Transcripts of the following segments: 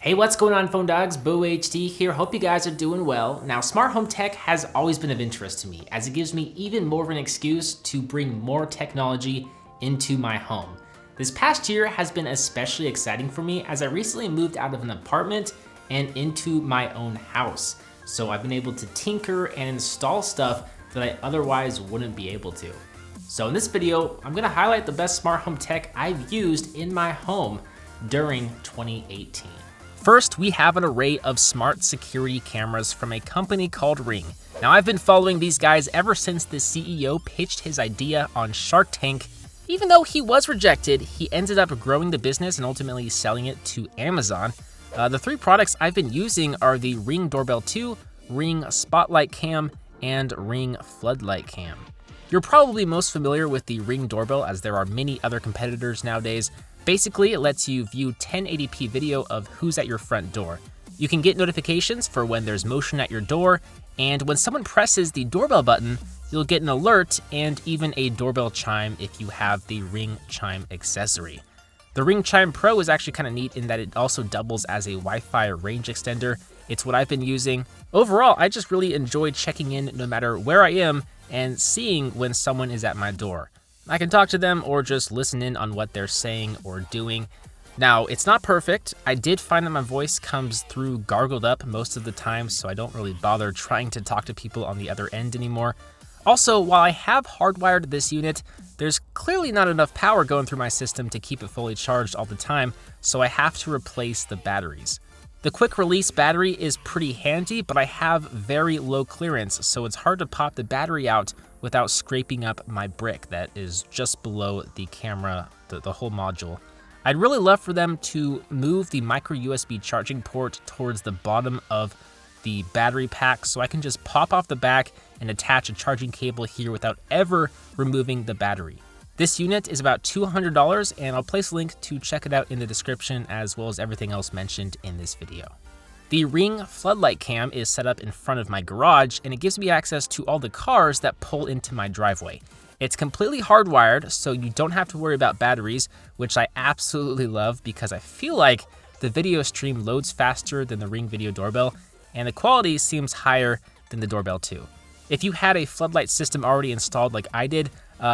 Hey, what's going on, phone dogs? BooHD here. Hope you guys are doing well. Now, smart home tech has always been of interest to me, as it gives me even more of an excuse to bring more technology into my home. This past year has been especially exciting for me as I recently moved out of an apartment and into my own house. So I've been able to tinker and install stuff that I otherwise wouldn't be able to. So in this video, I'm gonna highlight the best smart home tech I've used in my home during 2018. First, we have an array of smart security cameras from a company called Ring. Now, I've been following these guys ever since the CEO pitched his idea on Shark Tank. Even though he was rejected, he ended up growing the business and ultimately selling it to Amazon. The three products I've been using are the Ring Doorbell 2, Ring Spotlight Cam, and Ring Floodlight Cam. You're probably most familiar with the Ring Doorbell, as there are many other competitors nowadays. Basically, it lets you view 1080p video of who's at your front door. You can get notifications for when there's motion at your door, and when someone presses the doorbell button, you'll get an alert and even a doorbell chime if you have the Ring Chime accessory. The Ring Chime Pro is actually kind of neat in that it also doubles as a Wi-Fi range extender. It's what I've been using. Overall, I just really enjoy checking in no matter where I am and seeing when someone is at my door. I can talk to them or just listen in on what they're saying or doing. Now, it's not perfect. I did find that my voice comes through gargled up most of the time, so I don't really bother trying to talk to people on the other end anymore. Also, while I have hardwired this unit, there's clearly not enough power going through my system to keep it fully charged all the time, so I have to replace the batteries. The quick release battery is pretty handy, but I have very low clearance, so it's hard to pop the battery out without scraping up my brick that is just below the camera, the whole module. I'd really love for them to move the micro USB charging port towards the bottom of the battery pack so I can just pop off the back and attach a charging cable here without ever removing the battery. This unit is about $200, and I'll place a link to check it out in the description, as well as everything else mentioned in this video. The Ring Floodlight Cam is set up in front of my garage, and it gives me access to all the cars that pull into my driveway. It's completely hardwired, so you don't have to worry about batteries, which I absolutely love because I feel like the video stream loads faster than the Ring Video Doorbell, and the quality seems higher than the Doorbell 2. If you had a floodlight system already installed like I did,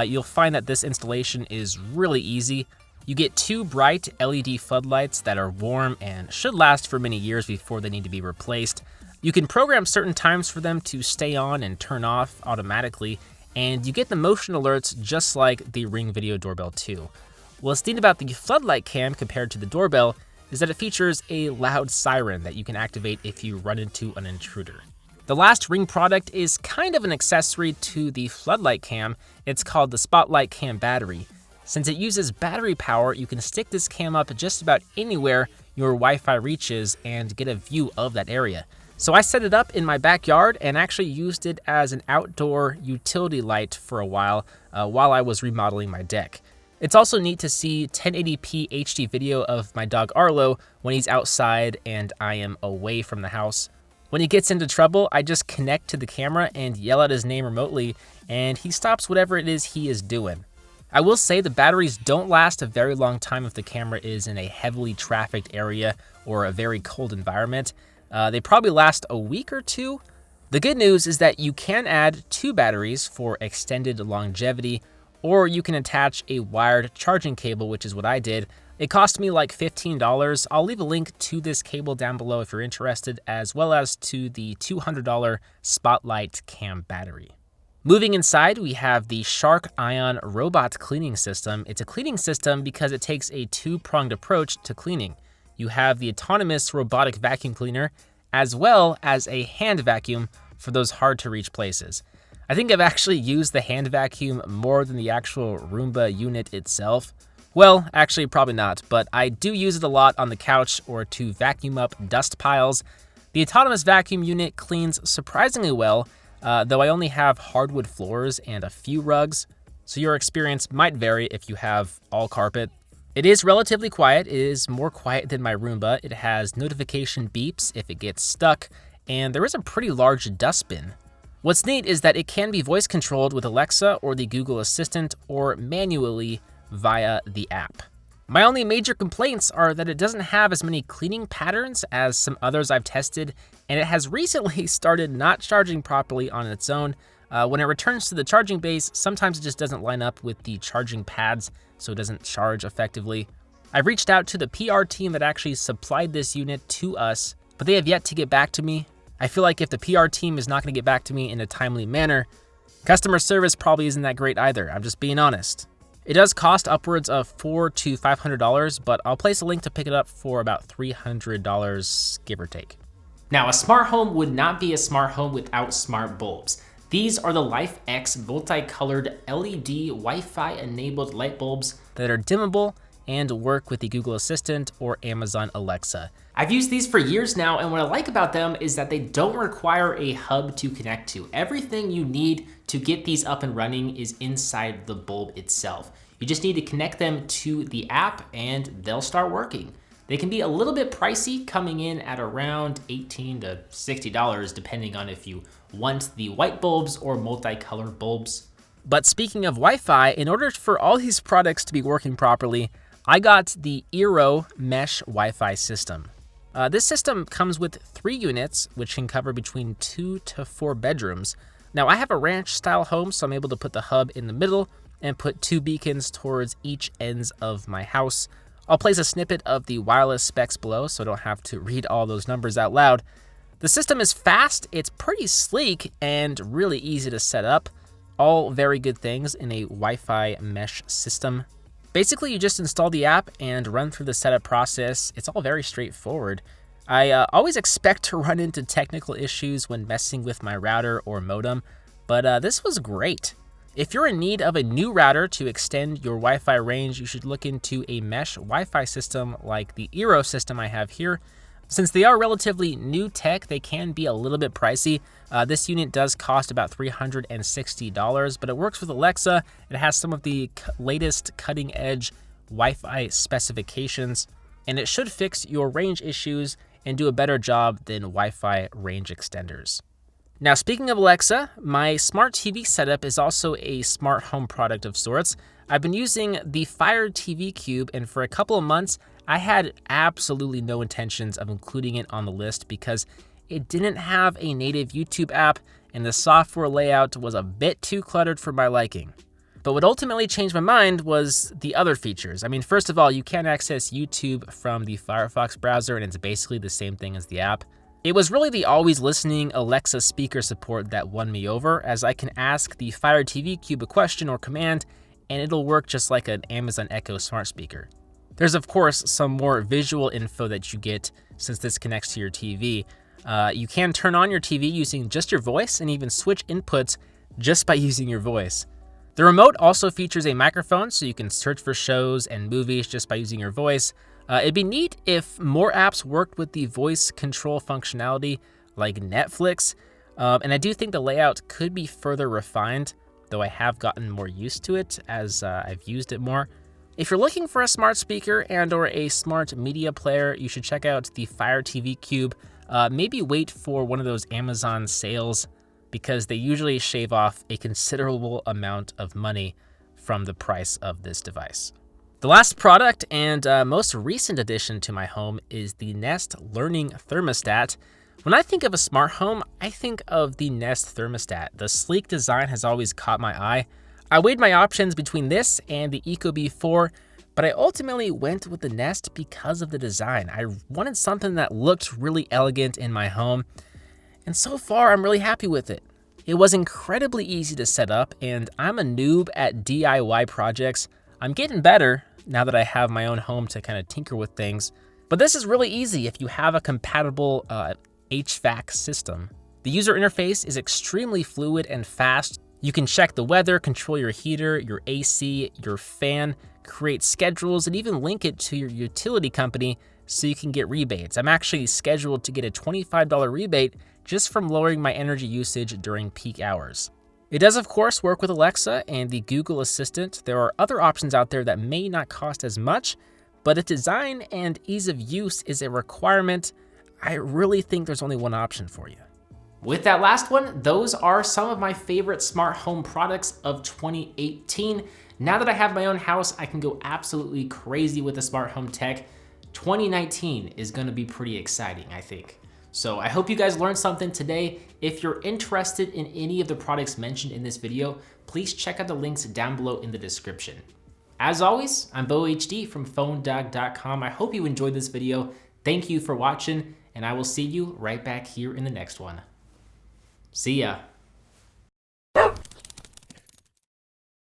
you'll find that this installation is really easy. You get two bright LED floodlights that are warm and should last for many years before they need to be replaced. You can program certain times for them to stay on and turn off automatically, and you get the motion alerts just like the Ring Video Doorbell 2. What's neat about the floodlight cam compared to the doorbell is that it features a loud siren that you can activate if you run into an intruder. The last Ring product is kind of an accessory to the floodlight cam. It's called the Spotlight Cam Battery. Since it uses battery power, you can stick this cam up just about anywhere your Wi-Fi reaches and get a view of that area. So I set it up in my backyard and actually used it as an outdoor utility light for a while I was remodeling my deck. It's also neat to see 1080p HD video of my dog Arlo when he's outside and I am away from the house. When he gets into trouble, I just connect to the camera and yell out his name remotely, and he stops whatever it is he is doing. I will say the batteries don't last a very long time if the camera is in a heavily trafficked area or a very cold environment. They probably last a week or two. The good news is that you can add two batteries for extended longevity, or you can attach a wired charging cable, which is what I did. It cost me like $15. I'll leave a link to this cable down below if you're interested, as well as to the $200 Spotlight Cam battery. Moving inside, we have the Shark Ion Robot Cleaning System. It's a cleaning system because it takes a two-pronged approach to cleaning. You have the autonomous robotic vacuum cleaner, as well as a hand vacuum for those hard-to-reach places. I think I've actually used the hand vacuum more than the actual Roomba unit itself. Well, actually probably not, but I do use it a lot on the couch or to vacuum up dust piles. The autonomous vacuum unit cleans surprisingly well, though I only have hardwood floors and a few rugs, so your experience might vary if you have all carpet. It is relatively quiet. It is more quiet than my Roomba. It has notification beeps if it gets stuck, and there is a pretty large dustbin. What's neat is that it can be voice controlled with Alexa or the Google Assistant, or manually via the app. My only major complaints are that it doesn't have as many cleaning patterns as some others I've tested, and it has recently started not charging properly on its own. When it returns to the charging base, sometimes it just doesn't line up with the charging pads, so it doesn't charge effectively. I've reached out to the PR team that actually supplied this unit to us, but they have yet to get back to me. I feel like if the PR team is not going to get back to me in a timely manner, customer service probably isn't that great either. I'm just being honest. It does cost upwards of $400 to $500, but I'll place a link to pick it up for about $300, give or take. Now, a smart home would not be a smart home without smart bulbs. These are the LifeX multicolored LED Wi-Fi enabled light bulbs that are dimmable and work with the Google Assistant or Amazon Alexa. I've used these for years now, and what I like about them is that they don't require a hub to connect to. Everything you need to get these up and running is inside the bulb itself. You just need to connect them to the app and they'll start working. They can be a little bit pricey, coming in at around $18 to $60, depending on if you want the white bulbs or multicolored bulbs. But speaking of Wi-Fi, in order for all these products to be working properly, I got the Eero Mesh Wi-Fi system. This system comes with 3 units, which can cover between 2 to 4 bedrooms. Now, I have a ranch-style home, so I'm able to put the hub in the middle and put 2 beacons towards each ends of my house. I'll place a snippet of the wireless specs below, so I don't have to read all those numbers out loud. The system is fast, it's pretty sleek, and really easy to set up. All very good things in a Wi-Fi mesh system. Basically, you just install the app and run through the setup process. It's all very straightforward. I always expect to run into technical issues when messing with my router or modem, but this was great. If you're in need of a new router to extend your Wi-Fi range, you should look into a mesh Wi-Fi system like the Eero system I have here. Since they are relatively new tech, they can be a little bit pricey. This unit does cost about $360, but it works with Alexa. It has some of the latest cutting-edge Wi-Fi specifications, and it should fix your range issues and do a better job than Wi-Fi range extenders. Now, speaking of Alexa, my smart TV setup is also a smart home product of sorts. I've been using the Fire TV Cube, and for a couple of months, I had absolutely no intentions of including it on the list because it didn't have a native YouTube app, and the software layout was a bit too cluttered for my liking. But what ultimately changed my mind was the other features. I mean, first of all, you can access YouTube from the Firefox browser, and it's basically the same thing as the app. It was really the always listening Alexa speaker support that won me over, as I can ask the Fire TV Cube a question or command, and it'll work just like an Amazon Echo smart speaker. There's of course some more visual info that you get since this connects to your TV. You can turn on your TV using just your voice and even switch inputs just by using your voice. The remote also features a microphone, so you can search for shows and movies just by using your voice. It'd be neat if more apps worked with the voice control functionality like Netflix, and I do think the layout could be further refined, though I have gotten more used to it as I've used it more. If you're looking for a smart speaker and or a smart media player, you should check out the Fire TV Cube. Maybe wait for one of those Amazon sales, because they usually shave off a considerable amount of money from the price of this device. The last product and most recent addition to my home is the Nest Learning Thermostat. When I think of a smart home, I think of the Nest thermostat. The sleek design has always caught my eye. I weighed my options between this and the Ecobee 4, but I ultimately went with the Nest because of the design. I wanted something that looked really elegant in my home, and so far I'm really happy with it. It was incredibly easy to set up, and I'm a noob at DIY projects. I'm getting better now that I have my own home to kind of tinker with things, but this is really easy if you have a compatible HVAC system. The user interface is extremely fluid and fast. You can check the weather, control your heater, your AC, your fan, create schedules, and even link it to your utility company so you can get rebates. I'm actually scheduled to get a $25 rebate just from lowering my energy usage during peak hours. It does, of course, work with Alexa and the Google Assistant. There are other options out there that may not cost as much, but if design and ease of use is a requirement, I really think there's only one option for you. With that last one, those are some of my favorite smart home products of 2018. Now that I have my own house, I can go absolutely crazy with the smart home tech. 2019 is gonna be pretty exciting, I think. So I hope you guys learned something today. If you're interested in any of the products mentioned in this video, please check out the links down below in the description. As always, I'm BoHD from PhoneDog.com. I hope you enjoyed this video. Thank you for watching, and I will see you right back here in the next one. See ya.